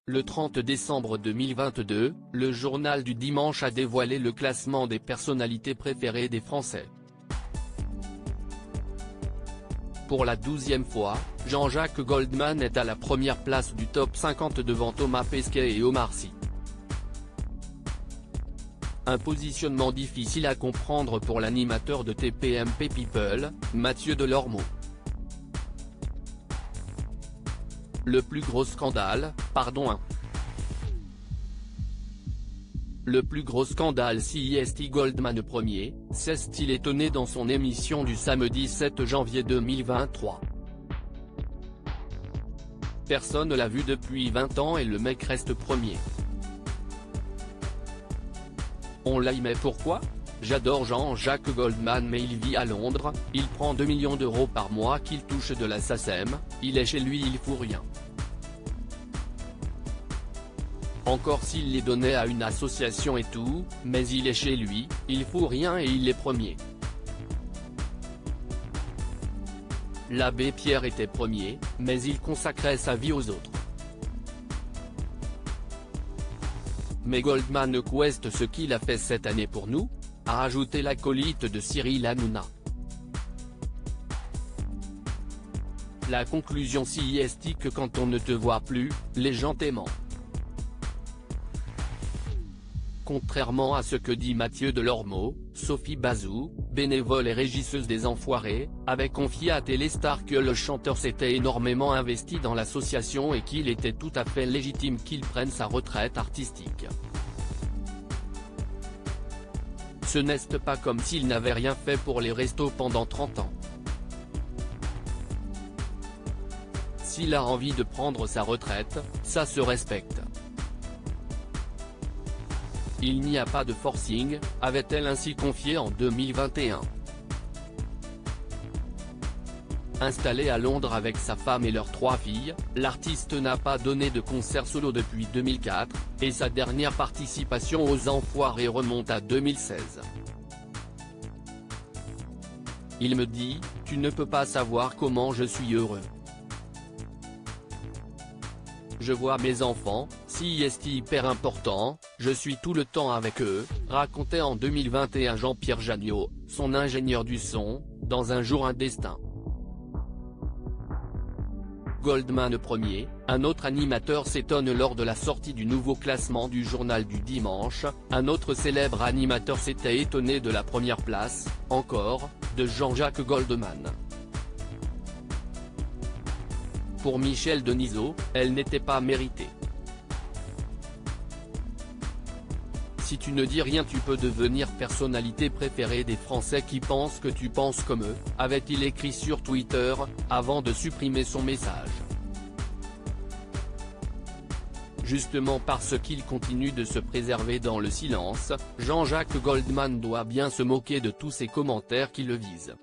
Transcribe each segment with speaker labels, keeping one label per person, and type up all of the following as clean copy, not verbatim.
Speaker 1: Le 30 décembre 2022, le journal du dimanche a dévoilé le classement des personnalités préférées des Français. Pour la 12e fois, Jean-Jacques Goldman est à la première place du top 50 devant Thomas Pesquet et Omar Sy. Un positionnement difficile à comprendre pour l'animateur de TPMP People, Mathieu Delormeau. Le plus gros scandale, Le plus gros scandale CIST Goldman Ier, s'est-il étonné dans son émission du samedi 7 janvier 2023. Personne ne l'a vu depuis 20 ans et le mec reste premier. On l'a mais pourquoi ? J'adore Jean-Jacques Goldman mais il vit à Londres, il prend 2 millions d'euros par mois qu'il touche de la SACEM, il est chez lui il fout rien. Encore s'il les donnait à une association et tout, mais il est chez lui, il fout rien et il est premier. L'abbé Pierre était premier, mais il consacrait sa vie aux autres. Mais Goldman Quest ce qu'il a fait cette année pour nous ? A ajouté l'acolyte de Cyril Hanouna. La conclusion CIST que quand on ne te voit plus, les gens t'aiment. Contrairement à ce que dit Mathieu Delormeau, Sophie Bazou, bénévole et régisseuse des Enfoirés, avait confié à Téléstar que le chanteur s'était énormément investi dans l'association et qu'il était tout à fait légitime qu'il prenne sa retraite artistique. Ce n'est pas comme s'il n'avait rien fait pour les restos pendant 30 ans. S'il a envie de prendre sa retraite, ça se respecte. Il n'y a pas de forcing, avait-elle ainsi confié en 2021. Installé à Londres avec sa femme et leurs 3 filles, l'artiste n'a pas donné de concert solo depuis 2004, et sa dernière participation aux Enfoirés remonte à 2016. Il me dit, tu ne peux pas savoir comment je suis heureux. Je vois mes enfants, CIST hyper important, je suis tout le temps avec eux, racontait en 2021 Jean-Pierre Janiot, son ingénieur du son, dans Un jour un destin. Goldman Ier, un autre animateur s'étonne lors de la sortie du nouveau classement du journal du dimanche, un autre célèbre animateur s'était étonné de la première place, encore, de Jean-Jacques Goldman. Pour Michel Denisot, elle n'était pas méritée. Si tu ne dis rien tu peux devenir personnalité préférée des Français qui pensent que tu penses comme eux, avait-il écrit sur Twitter, avant de supprimer son message. Justement parce qu'il continue de se préserver dans le silence, Jean-Jacques Goldman doit bien se moquer de tous ces commentaires qui le visent.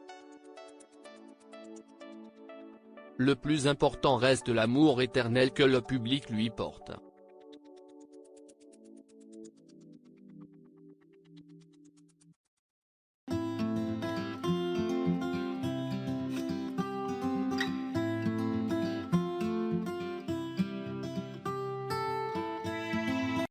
Speaker 1: Le plus important reste l'amour éternel que le public lui porte.